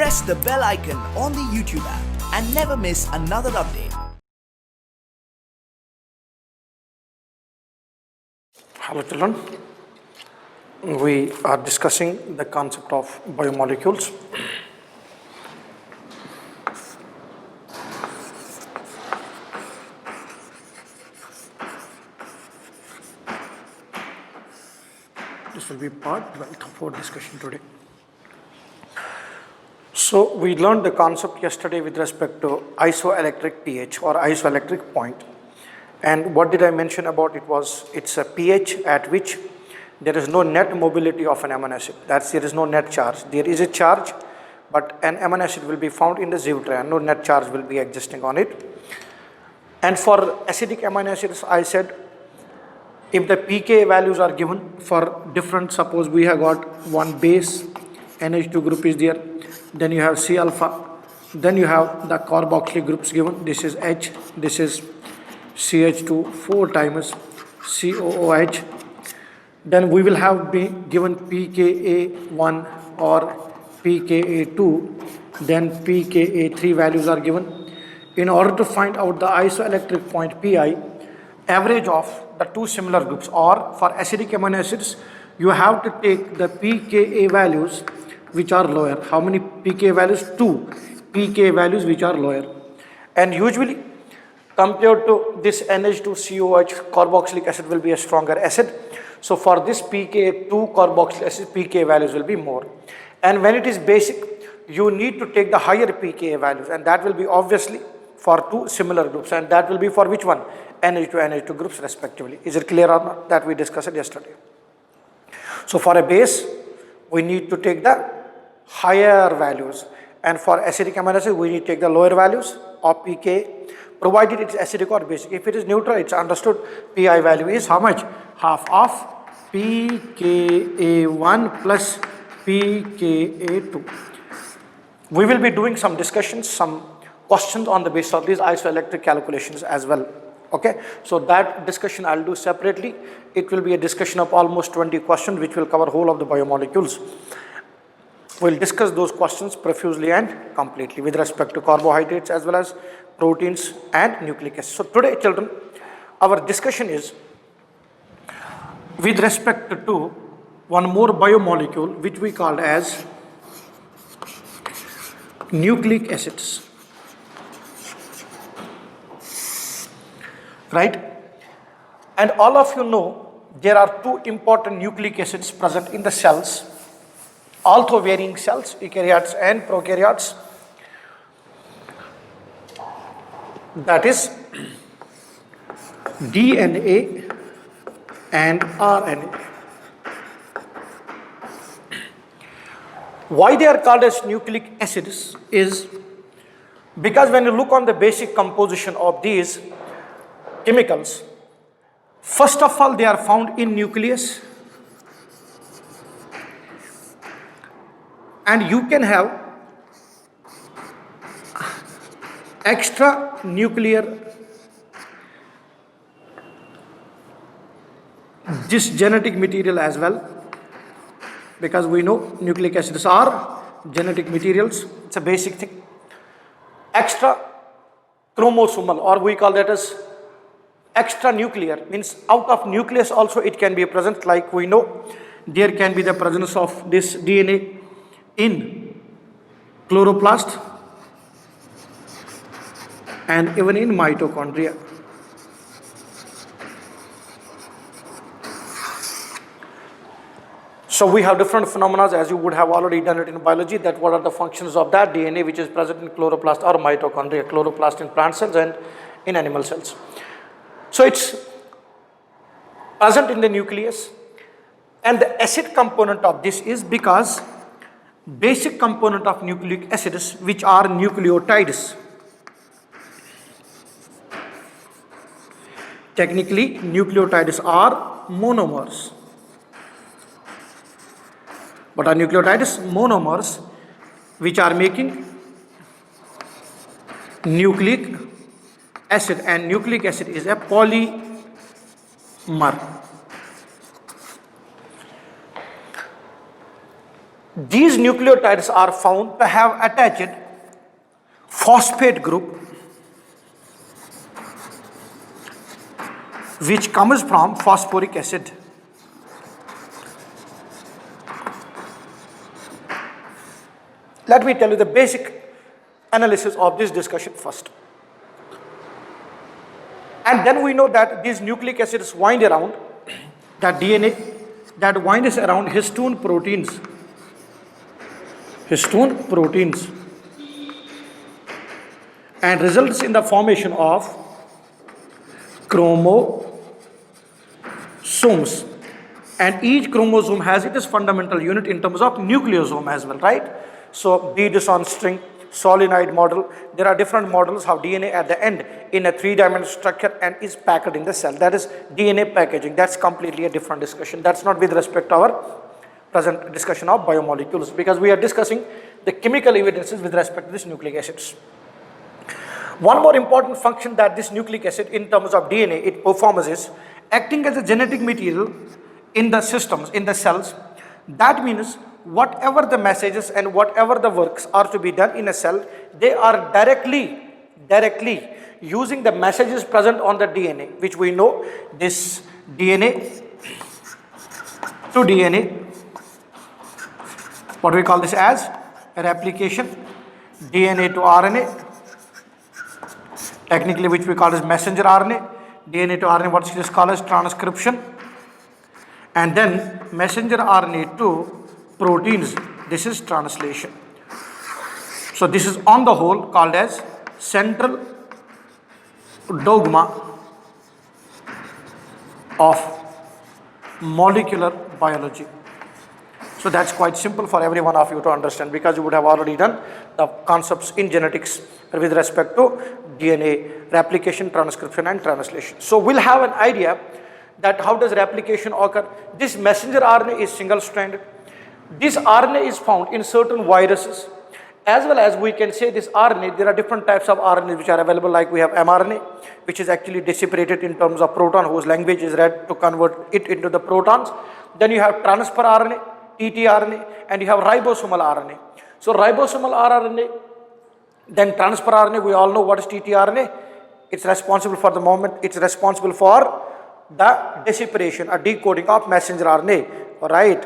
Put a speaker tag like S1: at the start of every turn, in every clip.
S1: press the bell icon on the YouTube app and never miss another update.
S2: Hello children, we are discussing the concept of biomolecules. This will be part 12 of our discussion today. So we learned the concept yesterday with respect to isoelectric pH or isoelectric point. And what did I mention about it was it's a pH at which there is no net mobility of an amino acid. That's there is no net charge. There is a charge, but an amino acid will be found in the zero and no net charge will be existing on it. And for acidic amino acids, I said if the pK values are given for different, suppose we have got one base, NH2 group is there, then you have C alpha, then you have the carboxylic groups given, this is H, this is CH2 4 times COOH, then we will have been given pKa1 or pKa2, then pKa3 values are given. In order to find out the isoelectric point Pi, average of the two similar groups, or for acidic amino acids, you have to take the pKa values which are lower. How many pK values? 2 pK values which are lower. And usually compared to this NH2COH, carboxylic acid will be a stronger acid. So for this pK2 carboxylic acid, pK values will be more. And when it is basic, you need to take the higher pK values, and that will be obviously for two similar groups, and that will be for which one? NH2, NH2 groups respectively. Is it clear or not? That we discussed it yesterday. So for a base, we need to take the higher values, and for acidic amino acid, we need to take the lower values of pK, provided it's acidic or basic. If it is neutral, it's understood Pi value is how much? Half of pKa1 plus pKa2. We will be doing some discussions, some questions on the basis of these isoelectric calculations as well. Okay, so that discussion I'll do separately. It will be a discussion of almost 20 questions which will cover whole of the biomolecules. We'll discuss those questions profusely and completely with respect to carbohydrates as well as proteins and nucleic acids. So today children, our discussion is with respect to one more biomolecule which we called as nucleic acids. Right? And all of you know there are two important nucleic acids present in the cells, although varying cells, eukaryotes and prokaryotes. That is DNA and RNA. Why they are called as nucleic acids is because when you look on the basic composition of these chemicals, first of all they are found in nucleus, and you can have extra nuclear this genetic material as well, because we know nucleic acids are genetic materials. It's a basic thing. Extra chromosomal, or we call that as extra nuclear, means out of nucleus also it can be present. Like we know there can be the presence of this DNA in chloroplast and even in mitochondria. So we have different phenomena, as you would have already done it in biology, that what are the functions of that DNA which is present in chloroplast or mitochondria, chloroplast in plant cells and in animal cells. So it's present in the nucleus, and the acid component of this is because basic component of nucleic acids which are nucleotides. Technically nucleotides are monomers. What are nucleotides? Monomers which are making nucleic acid, and nucleic acid is a polymer. These nucleotides are found to have attached phosphate group which comes from phosphoric acid. Let me tell you the basic analysis of this discussion first. And then we know that these nucleic acids wind around, that DNA that winds around histone proteins, and results in the formation of chromosomes. And each chromosome has its fundamental unit in terms of nucleosome as well, right? So be this on string, solenoid model, there are different models how DNA at the end in a 3-dimensional structure and is packed in the cell. That is DNA packaging. That's completely a different discussion. That's not with respect to our present discussion of biomolecules, because we are discussing the chemical evidences with respect to these nucleic acids. One more important function that this nucleic acid in terms of DNA it performs is acting as a genetic material in the systems, in the cells. That means whatever the messages and whatever the works are to be done in a cell, they are directly using the messages present on the DNA, which we know this DNA to DNA, what we call this as replication, DNA to RNA, technically which we call as messenger RNA, DNA to RNA, what is called as transcription, and then messenger RNA to proteins, this is translation. So this is on the whole called as central dogma of molecular biology. So that's quite simple for every one of you to understand, because you would have already done the concepts in genetics with respect to DNA, replication, transcription and translation. So we'll have an idea that how does replication occur. This messenger RNA is single stranded. This RNA is found in certain viruses, as well as we can say this RNA, there are different types of RNA which are available, like we have mRNA, which is actually dissipated in terms of proton, whose language is read to convert it into the protons. Then you have transfer RNA, tRNA, and you have ribosomal RNA. So ribosomal RNA, then transfer RNA, we all know what is tRNA. It's responsible for the moment, it's responsible for the dissipation or decoding of messenger RNA, right?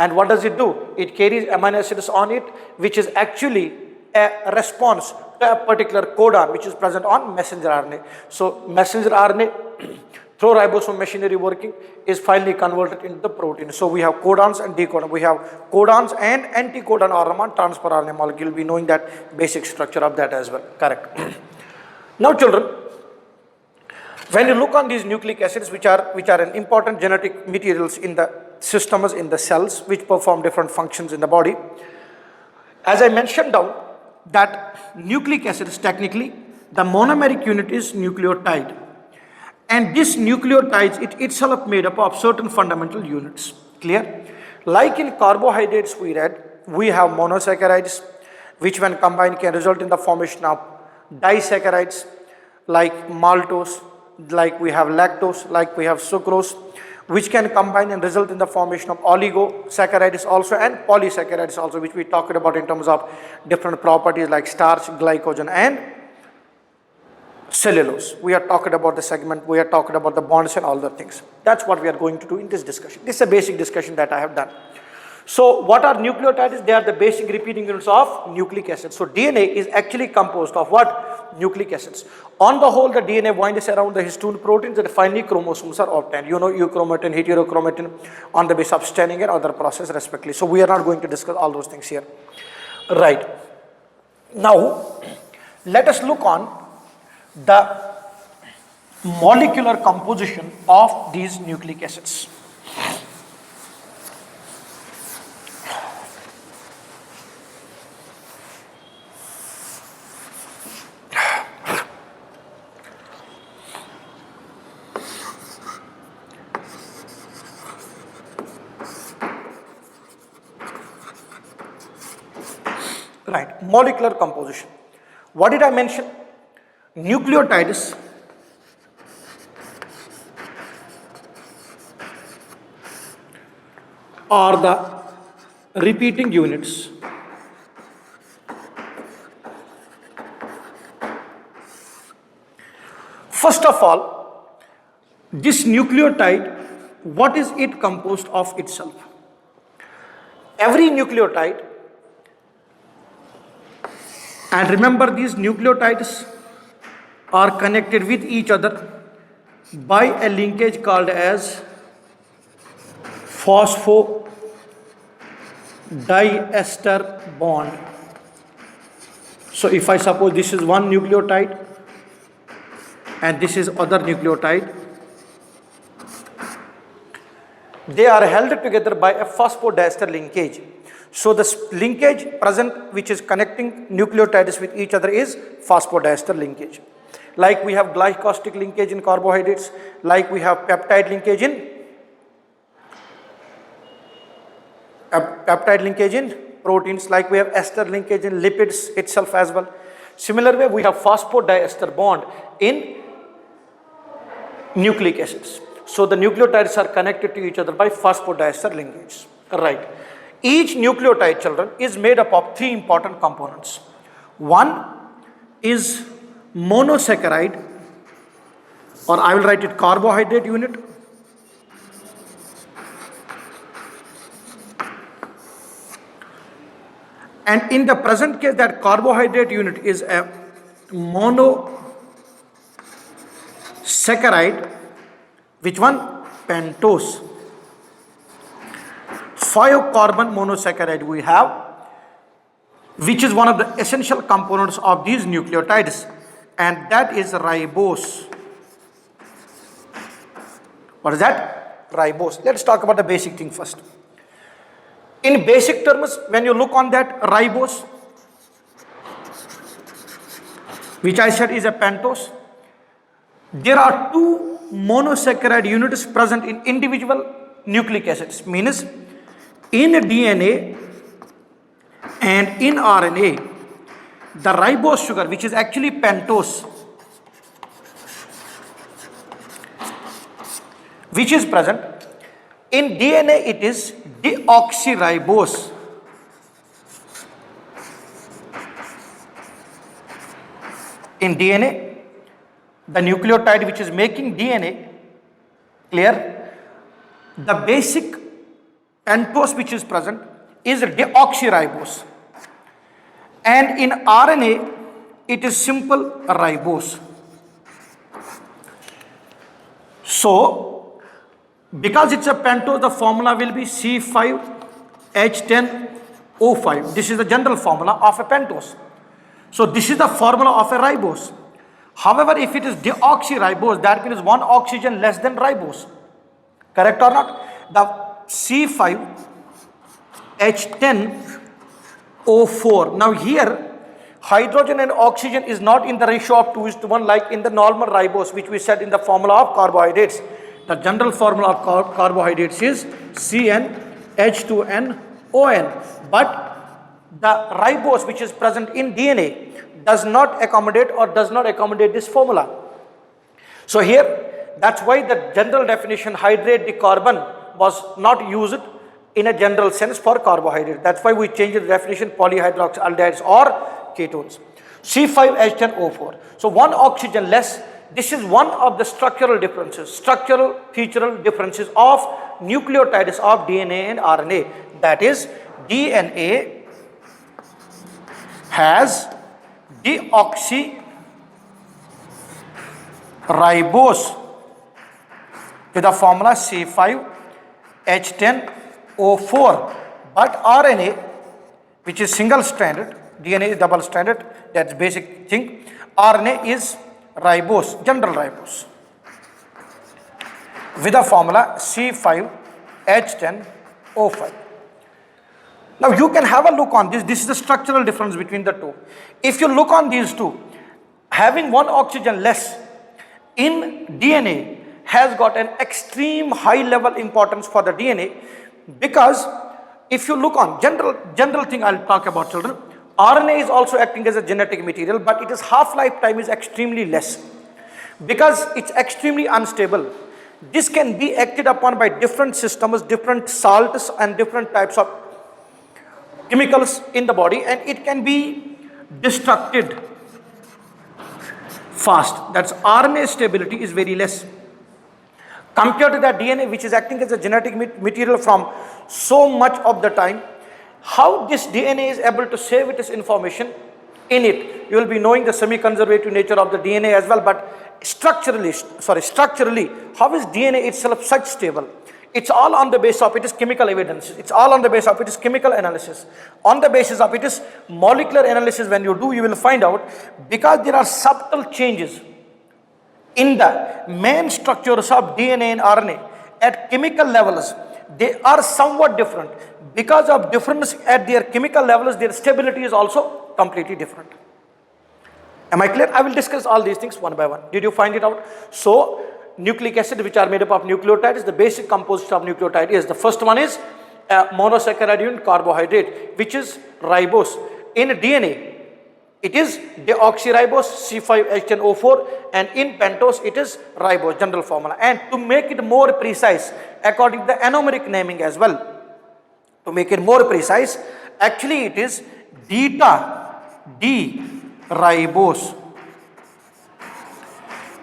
S2: And what does it do? It carries amino acids on it, which is actually a response to a particular codon which is present on messenger RNA. So messenger RNA through ribosome machinery working is finally converted into the protein. So we have codons and decodons. We have codons and anticodon RNA transfer RNA molecule. We knowing that basic structure of that as well. Correct. Now children, when you look on these nucleic acids, which are an important genetic materials in the systems, in the cells, which perform different functions in the body, as I mentioned down, that nucleic acids, technically the monomeric unit is nucleotide, and this nucleotides it itself made up of certain fundamental units. Clear? Like in carbohydrates we read, we have monosaccharides, which when combined can result in the formation of disaccharides, like maltose, like we have lactose, like we have sucrose, which can combine and result in the formation of oligosaccharides also and polysaccharides also, which we talked about in terms of different properties like starch, glycogen and cellulose. We are talking about the segment, we are talking about the bonds and all the things. That's what we are going to do in this discussion. This is a basic discussion that I have done. So what are nucleotides? They are the basic repeating units of nucleic acids. So DNA is actually composed of what? Nucleic acids. On the whole, the DNA winds around the histone proteins and finally chromosomes are obtained. You know, euchromatin, heterochromatin on the basis of staining and other process respectively. So we are not going to discuss all those things here. Right. Now, let us look on the molecular composition of these nucleic acids. Right, molecular composition. What did I mention? Nucleotides are the repeating units. First of all, this nucleotide, what is it composed of itself? Every nucleotide, and remember these nucleotides are connected with each other by a linkage called as phosphodiester bond. So if I suppose this is one nucleotide and this is other nucleotide, they are held together by a phosphodiester linkage. So the linkage present which is connecting nucleotides with each other is phosphodiester linkage. Like we have glycosidic linkage in carbohydrates, like we have peptide linkage in proteins, like we have ester linkage in lipids itself as well. Similar way, we have phosphodiester bond in nucleic acids. So the nucleotides are connected to each other by phosphodiester linkage. Right. Each nucleotide, children, is made up of three important components. One is monosaccharide, or I will write it carbohydrate unit. And in the present case, that carbohydrate unit is a monosaccharide. Which one? Pentose. 5-carbon monosaccharide we have, which is one of the essential components of these nucleotides, and that is ribose. What is that? Ribose. Let's talk about the basic thing first. In basic terms, when you look on that ribose, which I said is a pentose, there are two monosaccharide units present in individual nucleic acids, means in DNA and in RNA, the ribose sugar, which is actually pentose, which is present in DNA, it is deoxyribose. In DNA, the nucleotide which is making DNA, clear, the basic pentose which is present is deoxyribose, and in RNA it is simple ribose. So because it's a pentose, the formula will be C5H10O5. This is the general formula of a pentose. So this is the formula of a ribose. However, if it is deoxyribose, that means one oxygen less than ribose. Correct or not? The C5H10O4. Now here, hydrogen and oxygen is not in the ratio of 2:1 like in the normal ribose, which we said in the formula of carbohydrates. The general formula of carbohydrates is CnH2nOn. But the ribose which is present in DNA does not accommodate this formula. So here, that's why the general definition hydrate the carbon was not used in a general sense for carbohydrate. That's why we changed the definition polyhydroxyaldehydes or ketones. C5H10O4. So one oxygen less. This is one of the structural featural differences of nucleotides of DNA and RNA. That is, DNA has deoxyribose with the formula C5H10O4, but RNA, which is single stranded, DNA is double stranded, that's basic thing. RNA is ribose, general ribose, with the formula C5H10O5. Now you can have a look on this. This is the structural difference between the two. If you look on these two, having one oxygen less in DNA has got an extreme high level importance for the DNA, because if you look on general thing I'll talk about, children, RNA is also acting as a genetic material, but its half-life time is extremely less because it's extremely unstable. This can be acted upon by different systems, different salts and different types of chemicals in the body, and it can be destructed fast. That's RNA stability is very less compared to that DNA, which is acting as a genetic material from so much of the time. How this DNA is able to save its information in it, you will be knowing the semi-conservative nature of the DNA as well. But structurally, how is DNA itself such stable? It's all on the basis of its chemical evidence. It's all on the basis of its chemical analysis. On the basis of its molecular analysis, when you do, you will find out, because there are subtle changes in the main structures of DNA and RNA at chemical levels, they are somewhat different. Because of difference at their chemical levels, their stability is also completely different. Am I clear? I will discuss all these things one by one. Did you find it out? So, nucleic acid, which are made up of nucleotides, the basic composition of nucleotide is, the first one is monosaccharide unit carbohydrate, which is ribose. In DNA, it is deoxyribose C5H10O4, and in pentose it is ribose, general formula. And to make it more precise, according to the anomeric naming as well, to make it more precise, actually it is beta D ribose.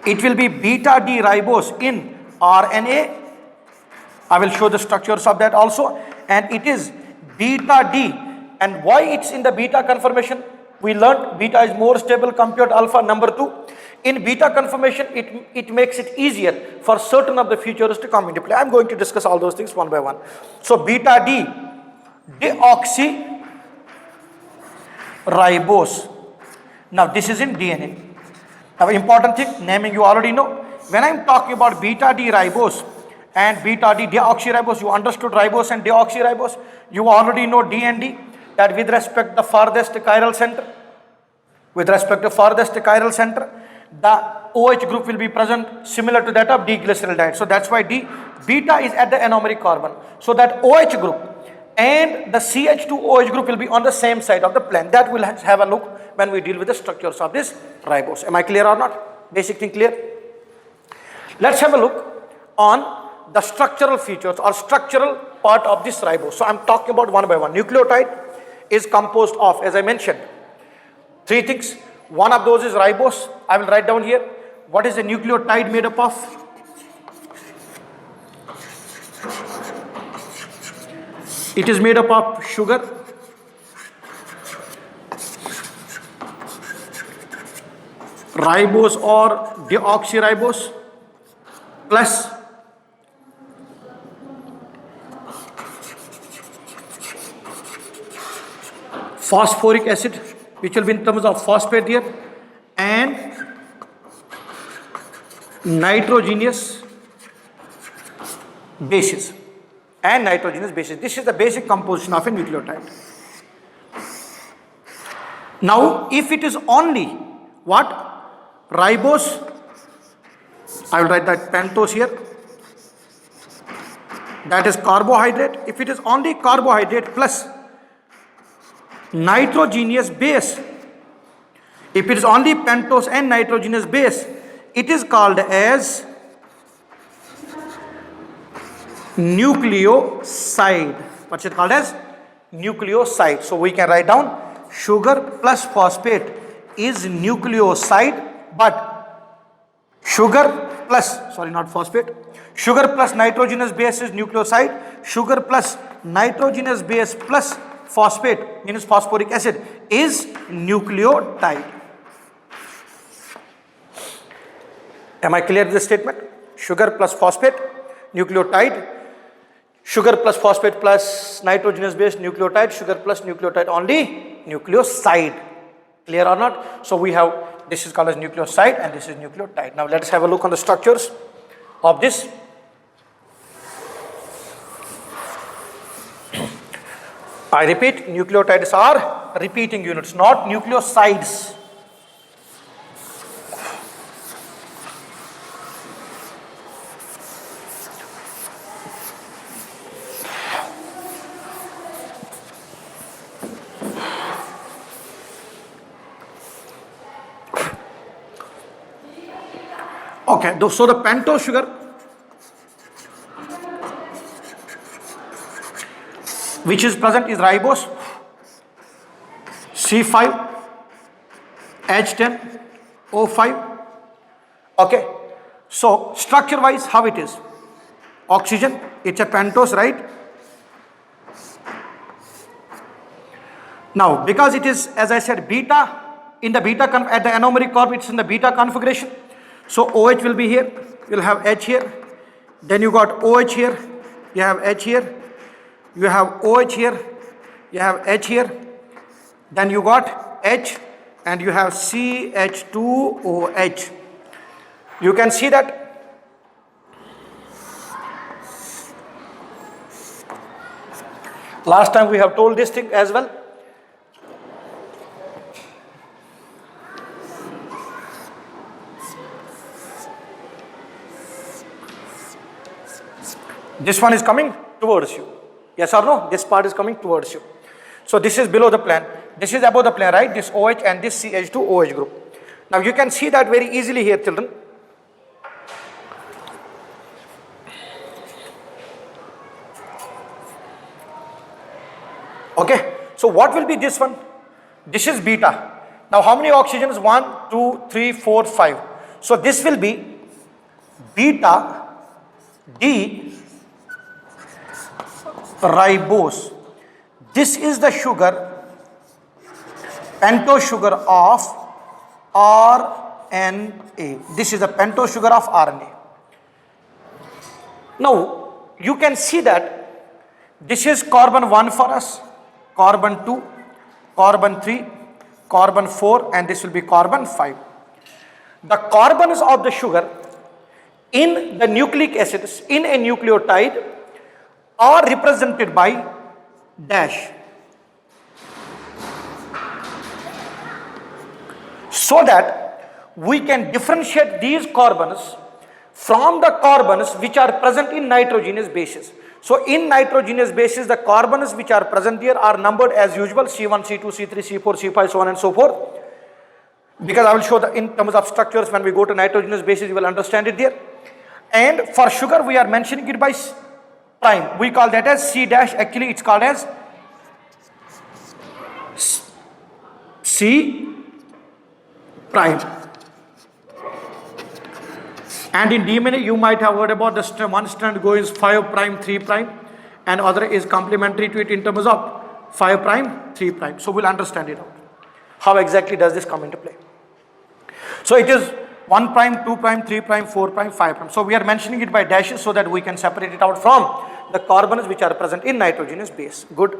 S2: It will be beta D ribose in RNA. I will show the structures of that also. And it is beta D. And why it's in the beta conformation? We learned beta is more stable compared to alpha. Number 2, in beta conformation, it makes it easier for certain of the features to come into play. I'm going to discuss all those things one by one. So beta D deoxyribose. Now this is in DNA. Now important thing, naming you already know. When I'm talking about beta D ribose and beta D deoxyribose, you understood ribose and deoxyribose. You already know D and D, that with respect to the farthest chiral center, the OH group will be present similar to that of D-glyceraldehyde. So that's why beta is at the anomeric carbon. So that OH group and the CH2OH group will be on the same side of the plane. That will have a look when we deal with the structures of this ribose. Am I clear or not? Basic thing clear? Let's have a look on the structural features or structural part of this ribose. So I'm talking about one by one. Nucleotide is composed of, as I mentioned, 3 things. One of those is ribose. I will write down here. What is a nucleotide made up of? It is made up of sugar, ribose or deoxyribose, plus phosphoric acid, which will be in terms of phosphate here, and nitrogenous bases. This is the basic composition of a nucleotide. Now, if it is only what? Ribose, I will write that pentose here. That is carbohydrate. If it is only carbohydrate plus nitrogenous base, if it is only pentose and nitrogenous base, it is called as nucleoside. What's it called as? Nucleoside. So we can write down sugar plus phosphate is nucleoside, but sugar plus nitrogenous base is nucleoside. Sugar plus nitrogenous base plus phosphate, means phosphoric acid, is nucleotide. Am I clear with this statement? Sugar plus phosphate, nucleotide. Sugar plus phosphate plus nitrogenous base, nucleotide. Sugar plus nucleotide only, nucleoside. Clear or not? So we have, this is called as nucleoside and this is nucleotide. Now let us have a look on the structures of this. I repeat, nucleotides are repeating units, not nucleosides. Okay, so the pentose sugar, which is present is ribose. C5, H10, O5. Okay. So structure wise, how it is? Oxygen, it's a pentose, right? Now, because it is, as I said, beta, in the beta, at the anomeric corp, it's in the beta configuration. So OH will be here, you'll have H here, then you got OH here, you have H here, you have OH here, you have H here, then you got H, and you have CH2OH. You can see that last time we have told this thing as well. This one is coming towards you. Yes or no? This part is coming towards you. So this is below the plane. This is above the plane, right? This OH and this CH2OH group. Now you can see that very easily here, children. Okay. So what will be this one? This is beta. Now how many oxygens? 1, 2, 3, 4, 5. So this will be beta D ribose. This is the sugar, pentose sugar of RNA. This is the pentose sugar of RNA. Now you can see that this is carbon 1 for us, carbon 2, carbon 3, carbon 4, and this will be carbon 5. The carbons of the sugar in the nucleic acids in a nucleotide are represented by dash, so that we can differentiate these carbons from the carbons which are present in nitrogenous bases. So in nitrogenous bases, the carbons which are present here are numbered as usual, C1, C2, C3, C4, C5, so on and so forth. Because I will show the in terms of structures when we go to nitrogenous bases, you will understand it there. And for sugar, we are mentioning it by prime. We call that as C dash. Actually, it's called as C prime. And in DNA, you might have heard about the one strand goes 5 prime, 3 prime, and other is complementary to it in terms of 5 prime, 3 prime. So we'll understand it out. How exactly does this come into play? So it is 1 prime, 2 prime, 3 prime, 4 prime, 5 prime. So we are mentioning it by dashes so that we can separate it out from the carbons which are present in nitrogenous base. Good.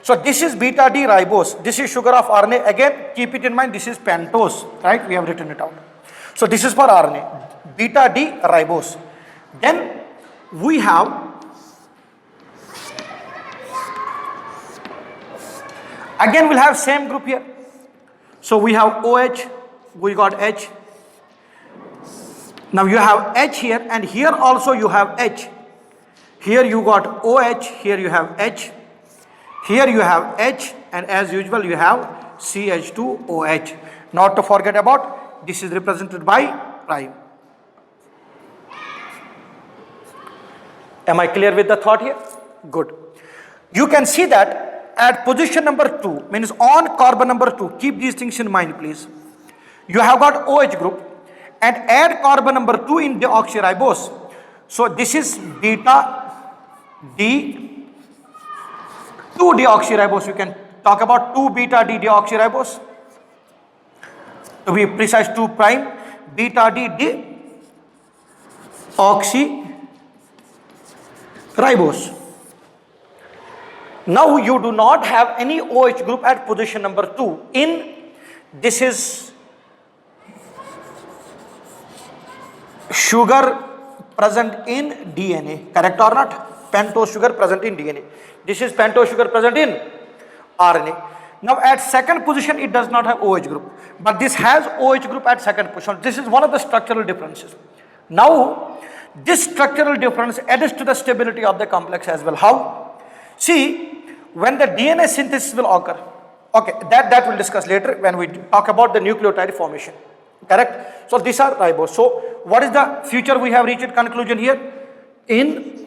S2: So this is beta D ribose. This is sugar of RNA. Again, keep it in mind, this is pentose, right? We have written it out. So this is for RNA, beta D ribose. Then we have again we'll have same group here. So we have OH, we got H. Now you have H here, and here also you have H. Here you got OH, here you have H. Here you have H, and as usual you have CH2OH. Not to forget about, this is represented by prime. Am I clear with the thought here? Good. You can see that at position number 2, means on carbon number 2, keep these things in mind please. You have got OH group and add carbon number 2 in deoxyribose. So this is beta D 2 deoxyribose. You can talk about 2 beta D deoxyribose. To be precise, 2 prime beta D deoxyribose. Now you do not have any OH group at position number 2 in this is sugar present in DNA, correct or not? Pentose sugar present in DNA. This is pentose sugar present in RNA. Now at second position it does not have OH group, but this has OH group at second position. This is one of the structural differences. Now this structural difference adds to the stability of the complex as well. How? See, when the DNA synthesis will occur, okay, that we'll discuss later when we talk about the nucleotide formation, correct? So these are ribose. So what is the future we have reached conclusion here? In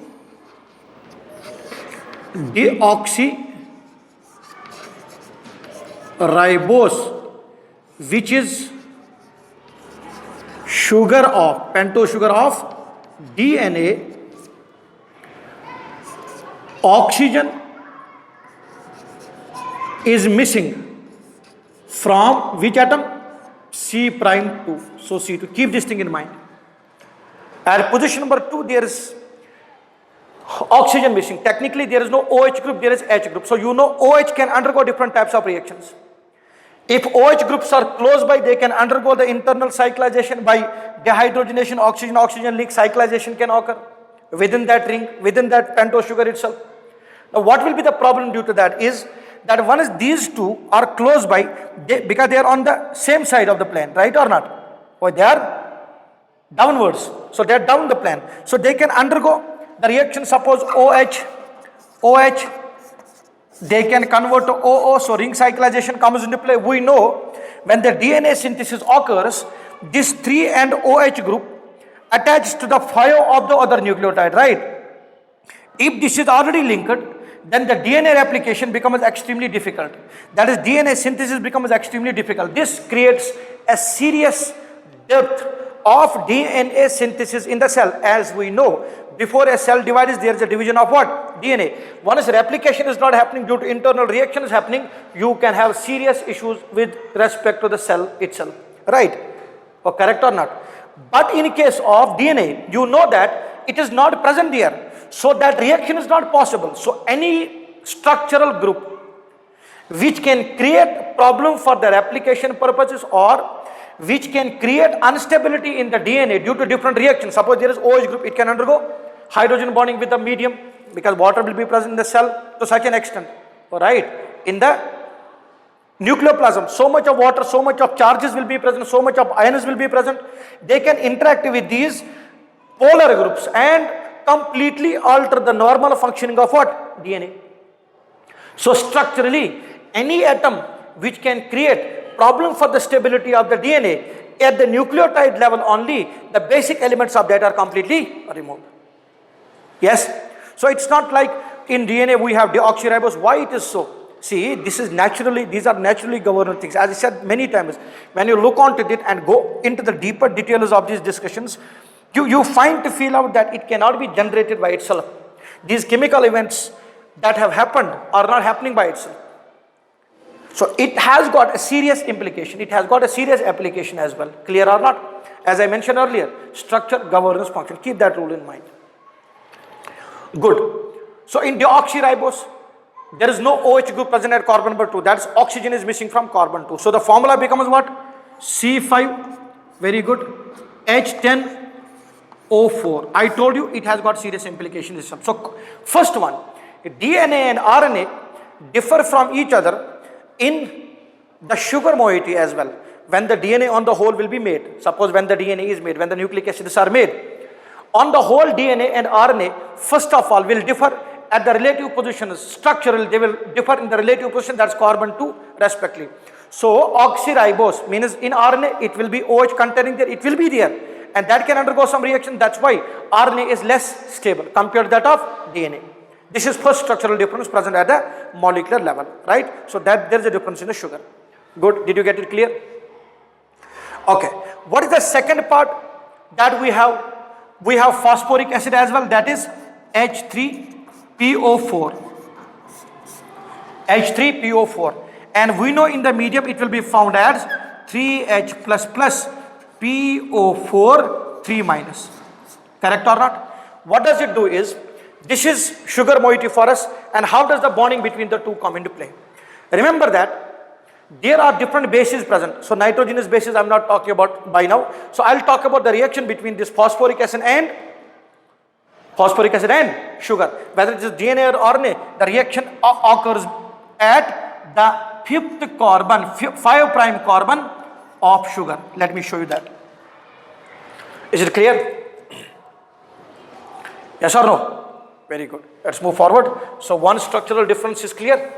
S2: ribose, which is sugar of, pentose sugar of DNA, oxygen is missing from which atom? C prime 2. So C2. Keep this thing in mind. At position number 2, there is oxygen missing. Technically, there is no OH group, there is H group. So you know OH can undergo different types of reactions. If OH groups are close by, they can undergo the internal cyclization by dehydrogenation, oxygen link cyclization can occur within that ring, within that pentose sugar itself. Now what will be the problem due to that is that one is these two are close by because they are on the same side of the plane, right or not? Or they are downwards. So they are down the plane. So they can undergo the reaction. Suppose OH, they can convert to OO. So ring cyclization comes into play. We know when the DNA synthesis occurs, this 3 and OH group attaches to the 5 of the other nucleotide, right? If this is already linked, then the DNA replication becomes extremely difficult. That is, DNA synthesis becomes extremely difficult. This creates a serious depth of DNA synthesis in the cell. As we know, before a cell divides, there is a division of what? DNA. Once replication is not happening due to internal reaction is happening, you can have serious issues with respect to the cell itself. Right? Or correct or not? But in case of DNA, you know that it is not present there. So that reaction is not possible. So any structural group which can create problem for the replication purposes or which can create instability in the DNA due to different reactions. Suppose there is OH group, it can undergo hydrogen bonding with the medium because water will be present in the cell to such an extent. Alright, in the nucleoplasm, so much of water, so much of charges will be present, so much of ions will be present. They can interact with these polar groups and completely alter the normal functioning of what? DNA. So structurally, any atom which can create problem for the stability of the DNA at the nucleotide level only, the basic elements of that are completely removed. Yes? So it's not like in DNA we have deoxyribose. Why it is so? See, these are naturally governed things. As I said many times, when you look onto it and go into the deeper details of these discussions, you find to feel out that it cannot be generated by itself. These chemical events that have happened are not happening by itself. So it has got a serious implication. It has got a serious application as well. Clear or not? As I mentioned earlier, structure, governance, function. Keep that rule in mind. Good. So in deoxyribose, there is no OH group present at carbon number 2. That's oxygen is missing from carbon 2. So the formula becomes what? C5. Very good. H10O4. I told you it has got serious implications. So first one, DNA and RNA differ from each other in the sugar moiety as well. When the DNA on the whole will be made, suppose when the DNA is made, when the nucleic acids are made, on the whole DNA and RNA first of all will differ at the relative positions. Structural, they will differ in the relative position, that's carbon 2 respectively. So oxyribose means in RNA it will be OH containing there, it will be there, and that can undergo some reaction. That's why RNA is less stable compared to that of DNA. This is first structural difference present at the molecular level, right? So that there is a difference in the sugar. Good. Did you get it clear? Okay. What is the second part that we have? We have phosphoric acid as well. That is H3PO4. H3PO4. And we know in the medium it will be found as 3H++ PO4 3-. Correct or not? What does it do is, this is sugar moiety for us, and how does the bonding between the two come into play? Remember that there are different bases present. So nitrogenous bases I am not talking about by now. So I will talk about the reaction between this phosphoric acid and sugar. Whether it is DNA or RNA, the reaction occurs at the 5th carbon, 5' carbon of sugar. Let me show you that. Is it clear? Yes or no? Very good. Let's move forward. So one structural difference is clear.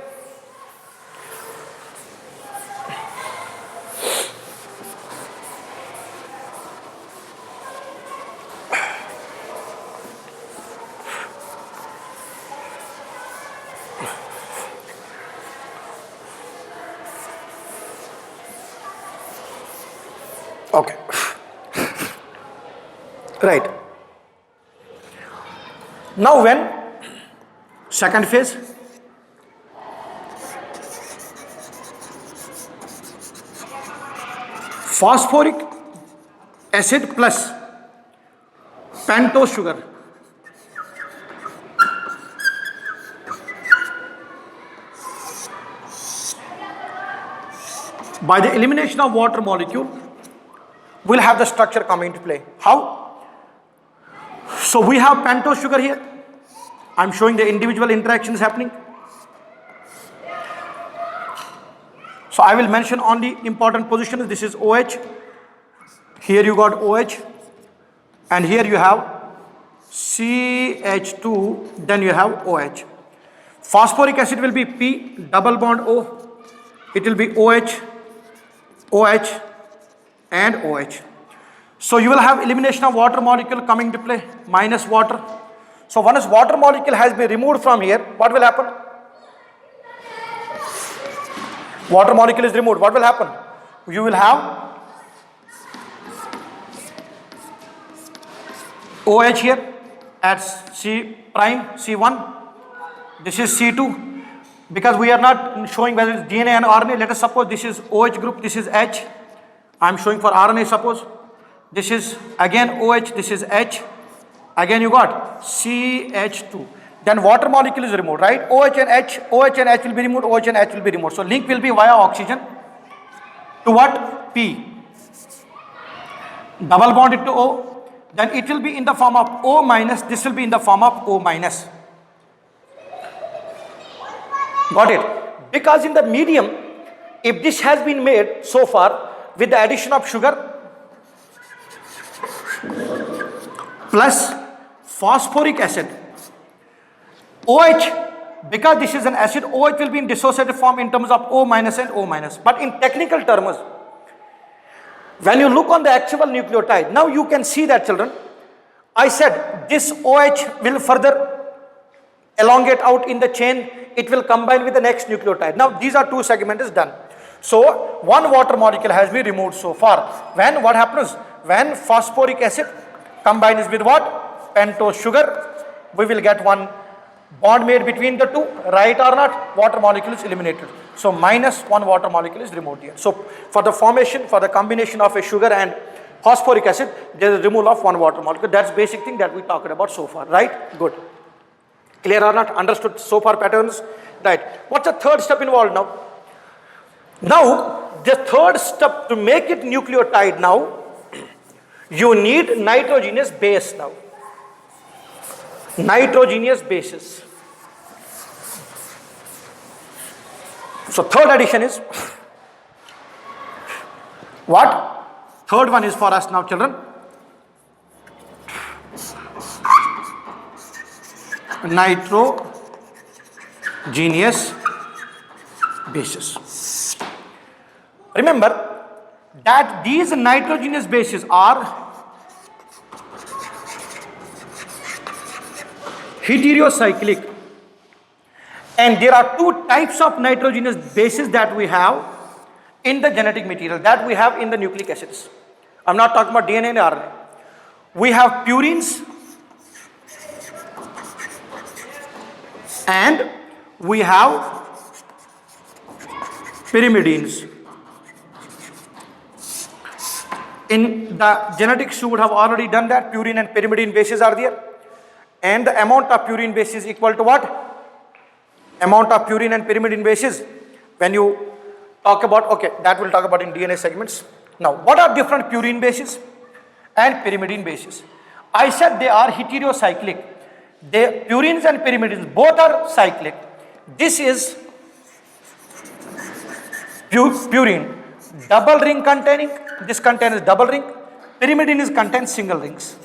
S2: Right. Now when second phase, phosphoric acid plus pentose sugar. By the elimination of water molecule, we'll have the structure come into play. How? So we have pentose sugar here. I'm showing the individual interactions happening. So I will mention only important positions. This is OH. Here you got OH. And here you have CH2. Then you have OH. Phosphoric acid will be P, double bond O. It will be OH, OH, and OH. So you will have elimination of water molecule coming into play, minus water. So once water molecule has been removed from here, what will happen? Water molecule is removed, what will happen? You will have OH here at C prime, C1. This is C2. Because we are not showing whether it's DNA and RNA, let us suppose this is OH group, this is H. I am showing for RNA, suppose. This is again OH, this is H. Again you got CH2. Then water molecule is removed, right? OH and H will be removed, OH and H will be removed. So link will be via oxygen to what? P. Double bond it to O. Then it will be in the form of O minus, this will be in the form of O minus. Got it? Because in the medium, if this has been made so far with the addition of sugar plus phosphoric acid, OH, because this is an acid, OH will be in dissociative form in terms of O minus and O minus. But in technical terms, when you look on the actual nucleotide, now you can see that, children, I said this OH will further elongate out in the chain, it will combine with the next nucleotide. Now these are two segments is done. So one water molecule has been removed so far. When what happens? When phosphoric acid combines with what? Pentose sugar, we will get one bond made between the two, right or not? Water molecule is eliminated. So minus one water molecule is removed here. So for the formation, for the combination of a sugar and phosphoric acid, there is removal of one water molecule. That's basic thing that we talked about so far, right? Good. Clear or not? Understood so far patterns? Right. What's the third step involved now? Now, the third step to make it nucleotide now, you need nitrogenous base now. Nitrogenous bases. So third addition is what? Third one is for us now, children. Nitrogenous bases. Remember that these nitrogenous bases are heterocyclic, and there are two types of nitrogenous bases that we have in the genetic material, that we have in the nucleic acids. I'm not talking about DNA and RNA. We have purines and we have pyrimidines. In the genetics, you would have already done that. Purine and pyrimidine bases are there. And the amount of purine base is equal to what? Amount of purine and pyrimidine bases. When you talk about, okay, that we'll talk about in DNA segments. Now, what are different purine bases and pyrimidine bases? I said they are heterocyclic. The purines and pyrimidines both are cyclic. This is purine, double ring containing. This contains double ring. Pyrimidine is contains single rings.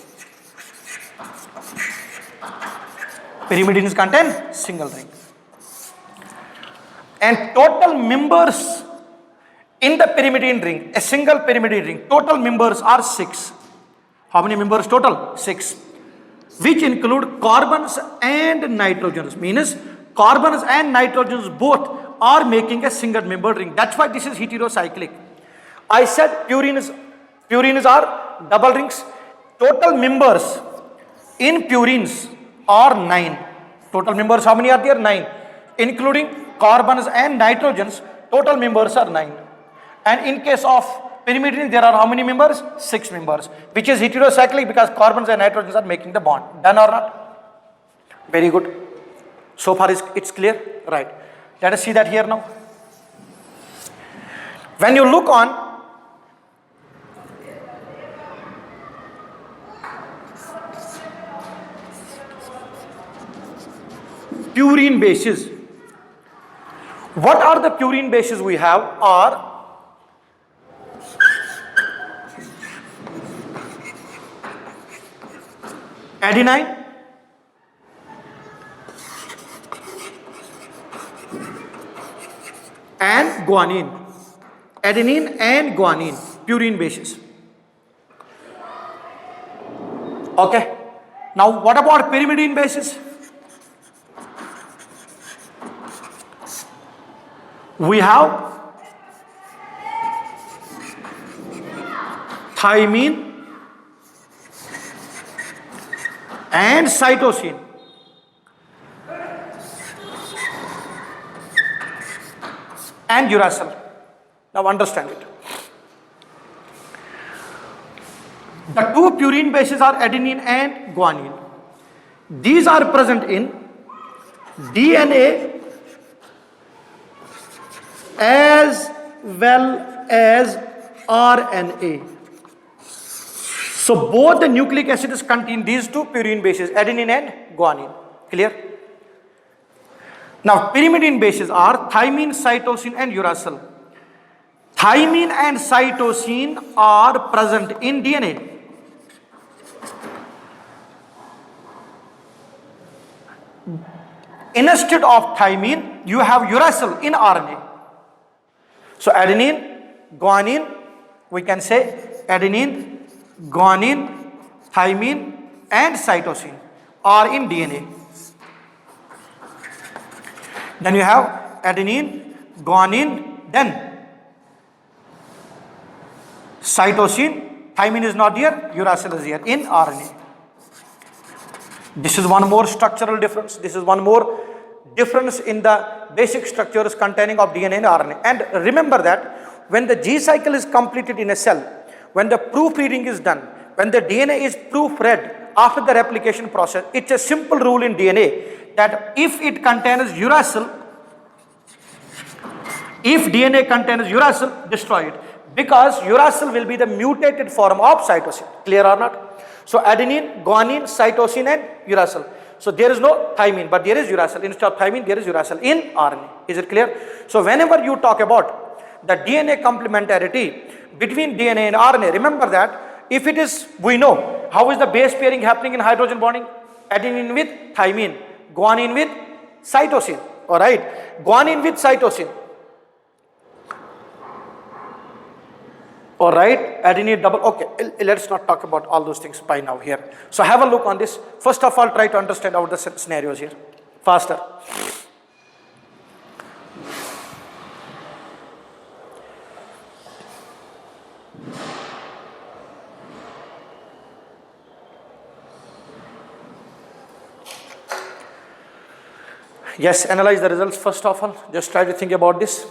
S2: Pyrimidines contain single ring. And total members in the pyrimidine ring, a single pyrimidine ring, total members are 6. How many members total? 6. Which include carbons and nitrogens. Means carbons and nitrogens both are making a single membered ring. That's why this is heterocyclic. I said purines are double rings. total members in purines are 9. Total members, how many are there? 9. Including carbons and nitrogens, total members are 9. And in case of pyrimidine, there are how many members? 6 members, which is heterocyclic because carbons and nitrogens are making the bond. Done or not? Very good. So far it's clear? Right. Let us see that here now. When you look on purine bases, what are the purine bases we have are adenine, and guanine. Adenine and guanine, purine bases. Okay. Now what about pyrimidine bases? We have thymine and cytosine. And uracil. Now understand it. The two purine bases are adenine and guanine. These are present in DNA as well as RNA. So both the nucleic acids contain these two purine bases, adenine and guanine. Clear? Now pyrimidine bases are thymine, cytosine and uracil. Thymine and cytosine are present in DNA. Instead of thymine, you have uracil in RNA. So adenine, guanine, we can say adenine, guanine, thymine and cytosine are in DNA. Then you have adenine, guanine, then cytosine, thymine is not here, uracil is here in RNA. This is one more structural difference. This is one more difference in the basic structures containing of DNA and RNA. And remember that when the G cycle is completed in a cell, when the proofreading is done, when the DNA is proofread after the replication process, it's a simple rule in DNA that if it contains uracil, if DNA contains uracil, destroy it. Because uracil will be the mutated form of cytosine. Clear or not? So adenine, guanine, cytosine and uracil. So there is no thymine, but there is uracil. Instead of thymine, there is uracil in RNA. Is it clear? So whenever you talk about the DNA complementarity between DNA and RNA, remember that if it is, we know how is the base pairing happening in hydrogen bonding? Adenine with thymine, guanine with cytosine. Alright, guanine with cytosine. Alright, adenine double, okay, let's not talk about all those things by now here. So have a look on this. First of all, try to understand about the scenarios here, faster. Yes, analyze the results first of all. Just try to think about this.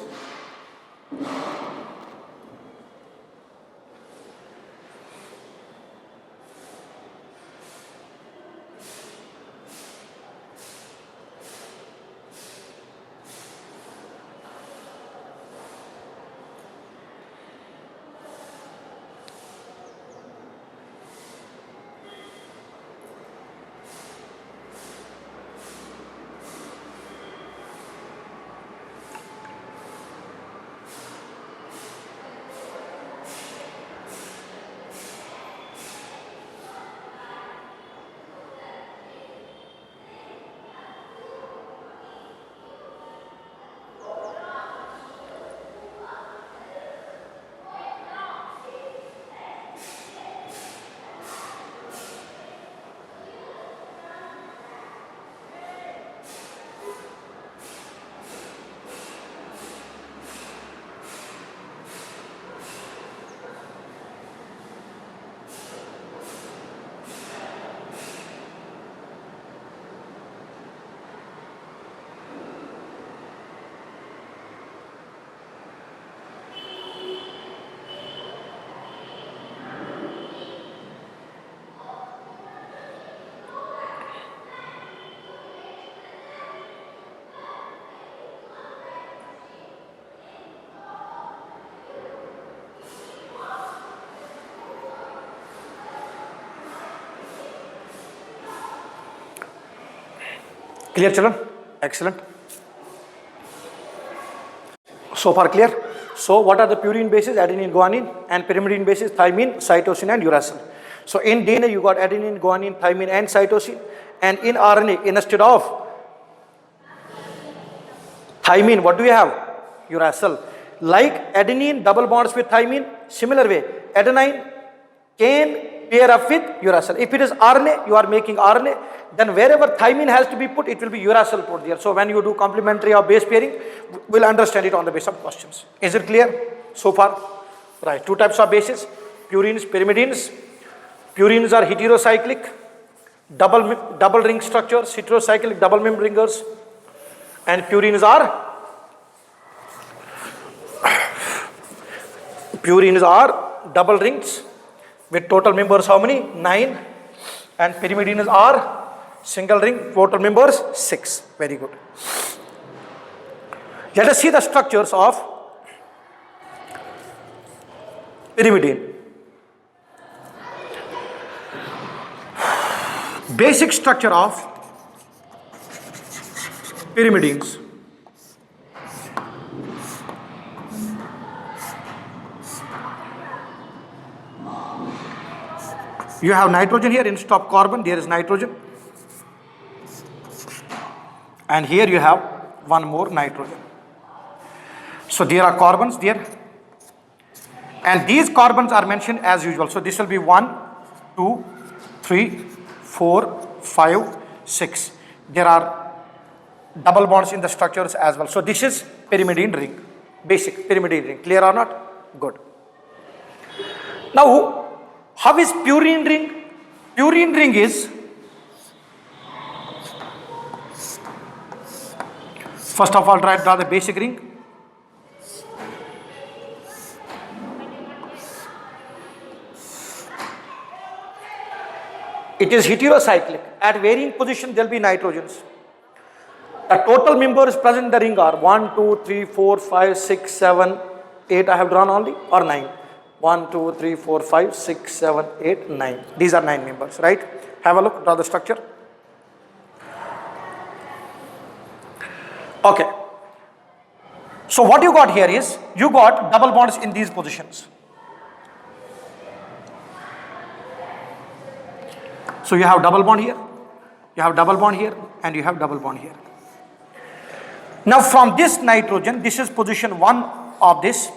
S2: Clear, children? Excellent. So far clear? So what are the purine bases? Adenine, guanine, and pyrimidine bases, thymine, cytosine, and uracil. So in DNA you got adenine, guanine, thymine, and cytosine, and in RNA instead of thymine, what do we have? Uracil. Like adenine double bonds with thymine, similar way, adenine can pair up with uracil. If it is RNA, you are making RNA, then wherever thymine has to be put, it will be uracil put there. So when you do complementary or base pairing, we'll understand it on the basis of questions. Is it clear so far? Right, two types of bases, purines, pyrimidines. Purines are heterocyclic, double ring structures, heterocyclic double member ringers, and purines are double rings with total members how many? 9, and pyrimidines are single ring, total members 6. Very good. Let us see the structures of pyrimidine. Basic structure of pyrimidines. You have nitrogen here, instead of carbon there is nitrogen, and here you have one more nitrogen. So there are carbons there, and these carbons are mentioned as usual. So this will be 1, 2, 3, 4, 5, 6. There are double bonds in the structures as well. So this is pyrimidine ring, basic pyrimidine ring. Clear or not? Good. Now, how is purine ring? Purine ring is, first of all, draw the basic ring. It is heterocyclic. At varying position, there will be nitrogens. The total members present in the ring are 1, 2, 3, 4, 5, 6, 7, 8. I have drawn only, or 9. 1, 2, 3, 4, 5, 6, 7, 8, 9. These are 9 members, right? Have a look, draw the structure. Okay. So what you got here is, you got double bonds in these positions. So you have double bond here, you have double bond here, and you have double bond here. Now from this nitrogen, this is position 1 of this.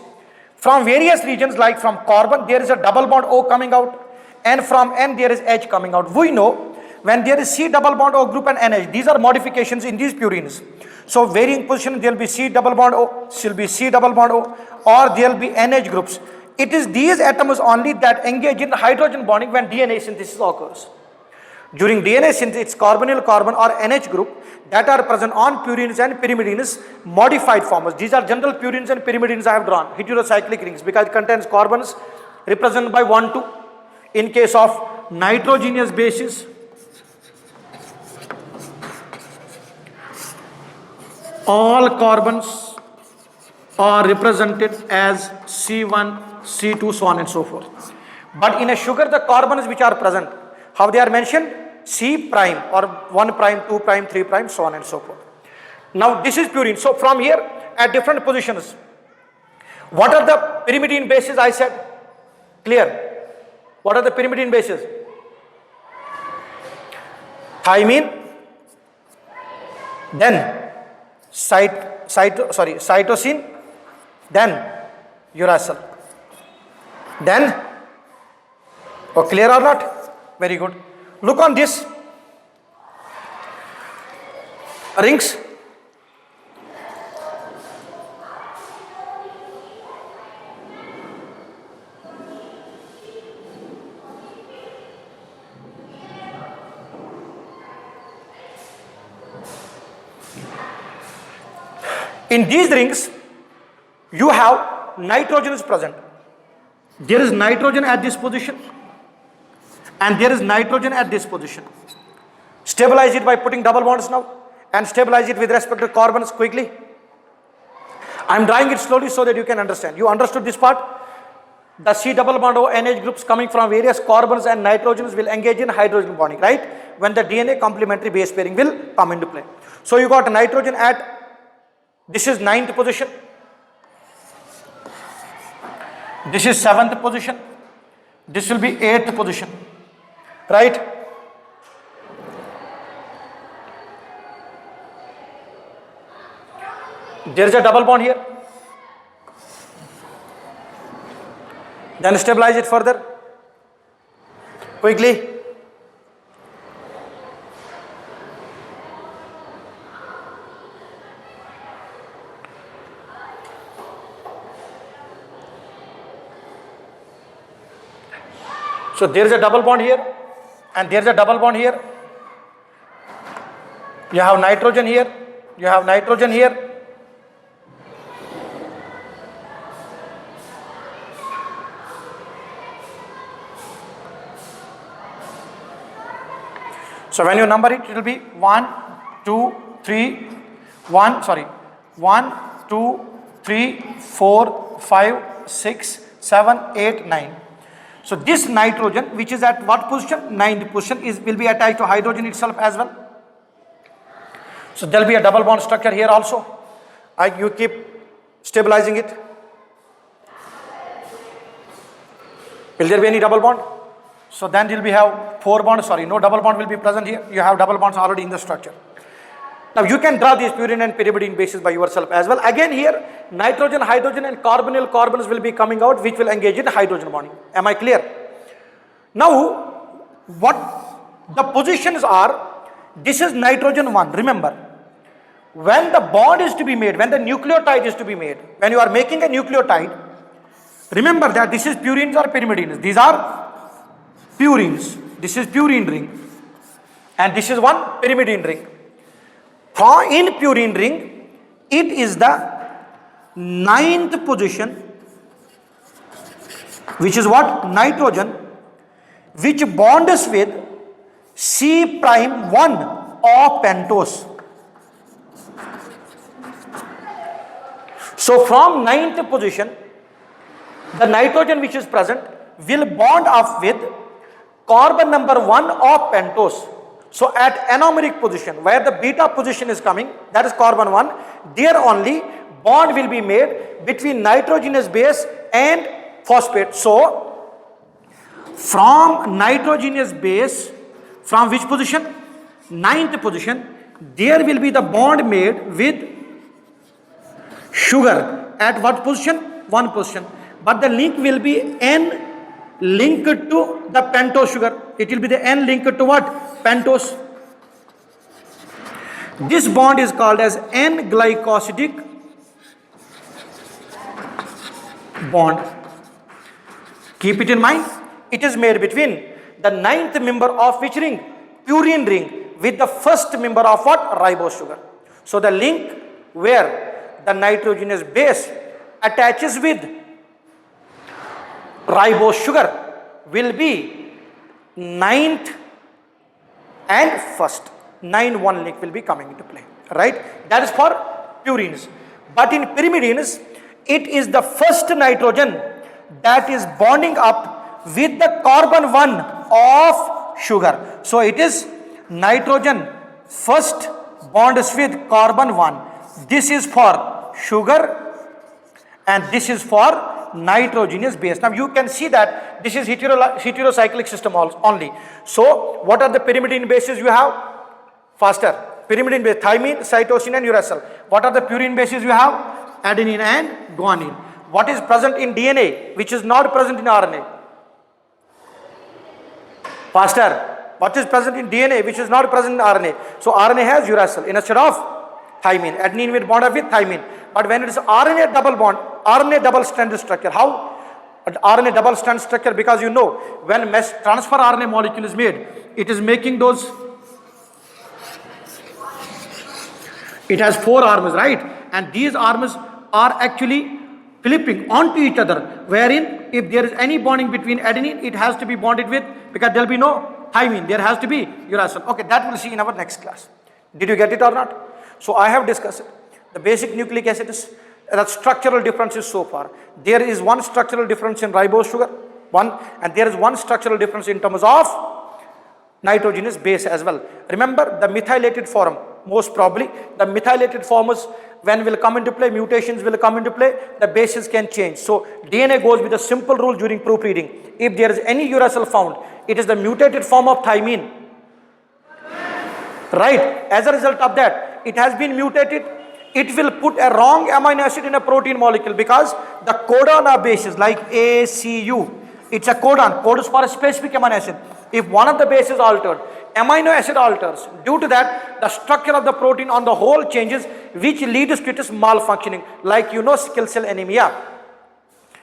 S2: From various regions, like from carbon, there is a double bond O coming out, and from N there is H coming out. We know when there is C double bond O group and NH, these are modifications in these purines. So varying position, there will be C double bond O, there will be C double bond O, or there will be NH groups. It is these atoms only that engage in hydrogen bonding when DNA synthesis occurs. During DNA synthesis, it's carbonyl carbon or NH group that are present on purines and pyrimidines modified forms. These are general purines and pyrimidines I have drawn, heterocyclic rings, because it contains carbons represented by 1, 2. In case of nitrogenous bases, all carbons are represented as C1, C2, so on and so forth. But in a sugar, the carbons which are present, how they are mentioned? C prime or 1 prime, 2 prime, 3 prime, so on and so forth. Now this is purine. So from here at different positions, what are the pyrimidine bases I said? Clear? What are the pyrimidine bases? Thymine, then cytosine, then uracil. Then, clear or not? Very good. Look on this rings. In these rings, you have nitrogen is present. There is nitrogen at this position, and there is nitrogen at this position. Stabilize it by putting double bonds now, and stabilize it with respect to carbons quickly. I am drawing it slowly so that you can understand. You understood this part? The C double bond O NH groups coming from various carbons and nitrogens will engage in hydrogen bonding, right? When the DNA complementary base pairing will come into play. So you got nitrogen at, this is 9th position, this is 7th position, this will be 8th position, right? There is a double bond here. Then stabilize it further, quickly. So there is a double bond here, and there is a double bond here. You have nitrogen here, you have nitrogen here. So when you number it, it will be 1, 2, 3, 1, 2, 3, 4, 5, 6, 7, 8, 9. So this nitrogen, which is at what position? 9th position, will be attached to hydrogen itself as well. So there will be a double bond structure here also. You keep stabilizing it. Will there be any double bond? So then will we have 4 bonds, no double bond will be present here. You have double bonds already in the structure. Now you can draw these purine and pyrimidine bases by yourself as well. Again here, nitrogen, hydrogen and carbonyl carbons will be coming out, which will engage in hydrogen bonding. Am I clear? Now, what the positions are, this is nitrogen 1, remember. When the bond is to be made, when the nucleotide is to be made, when you are making a nucleotide, remember that this is purines or pyrimidines. These are purines. This is purine ring and this is one pyrimidine ring. In purine ring, it is the 9th position, which is what? Nitrogen, which bonds with C prime 1 of pentose. So from 9th position, the nitrogen which is present will bond up with carbon number 1 of pentose. So at anomeric position, where the beta position is coming, that is carbon 1, there only bond will be made between nitrogenous base and phosphate. So from nitrogenous base, from which position? 9th position, there will be the bond made with sugar. At what position? 1 position. But the link will be N linked to the pentose sugar. It will be the N linked to what? Pentose. This bond is called as N-glycosidic bond. Keep it in mind. It is made between the 9th member of which ring? Purine ring with the first member of what? Ribose sugar. So the link where the nitrogenous base attaches with ribose sugar will be 9th and 1st. 9-1 link will be coming into play, right? That is for purines. But in pyrimidines, it is the first nitrogen that is bonding up with the carbon 1 of sugar. So it is nitrogen first bonds with carbon 1. This is for sugar and this is for nitrogenous base. Now you can see that this is heterocyclic system only. So what are the pyrimidine bases you have? Faster. Pyrimidine base, thymine, cytosine and uracil. What are the purine bases you have? Adenine and guanine. What is present in DNA which is not present in RNA? Faster. What is present in DNA which is not present in RNA? So RNA has uracil instead of thymine. Adenine will bond up with thymine. But when it is RNA double bond, RNA double strand structure. How? RNA double strand structure, because you know when mass transfer RNA molecule is made, it is making those, it has 4 arms, right? And these arms are actually flipping onto each other, wherein if there is any bonding between adenine, it has to be bonded with, because there will be no thymine, there has to be uracil. Okay, that we'll see in our next class. Did you get it or not? So I have discussed it. The basic nucleic acids, the structural differences so far. There is one structural difference in ribose sugar, and there is one structural difference in terms of nitrogenous base as well. Remember the methylated form, most probably. The methylated formers, when will come into play, mutations will come into play, the bases can change. So DNA goes with a simple rule during proofreading. If there is any uracil found, it is the mutated form of thymine. Right? As a result of that, it has been mutated. It will put a wrong amino acid in a protein molecule because the codon of bases like ACU, it's a codon, codes for a specific amino acid. If one of the bases altered, amino acid alters. Due to that, the structure of the protein on the whole changes, which leads to its malfunctioning, like sickle cell anemia,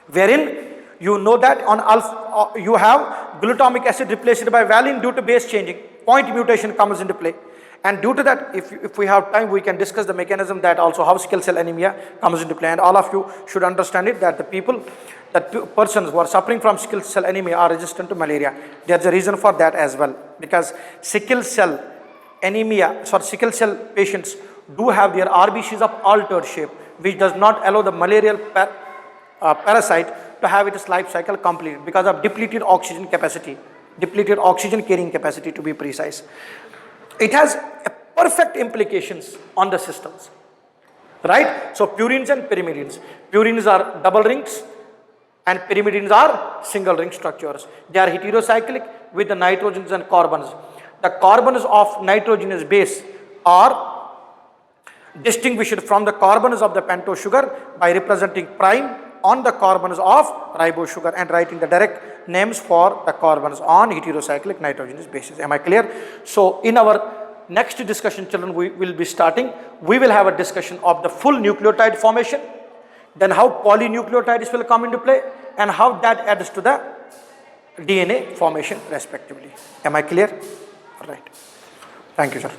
S2: wherein you know that on alpha you have glutamic acid replaced by valine due to base changing. Point mutation comes into play. And due to that, if we have time, we can discuss the mechanism that also how sickle cell anemia comes into play. And all of you should understand it, that the persons who are suffering from sickle cell anemia are resistant to malaria. There's a reason for that as well, because sickle cell patients do have their RBCs of altered shape, which does not allow the malarial parasite to have its life cycle completed because of depleted oxygen carrying capacity to be precise. It has a perfect implications on the systems, right? So purines and pyrimidines. Purines are double rings and pyrimidines are single ring structures. They are heterocyclic with the nitrogens and carbons. The carbons of nitrogenous base are distinguished from the carbons of the pentose sugar by representing prime on the carbons of ribose sugar and writing the direct names for the carbons on heterocyclic nitrogenous bases. Am I clear? So in our next discussion, children, we will have a discussion of the full nucleotide formation, then how polynucleotides will come into play, and how that adds to the DNA formation respectively. Am I clear? All right. Thank you, sir.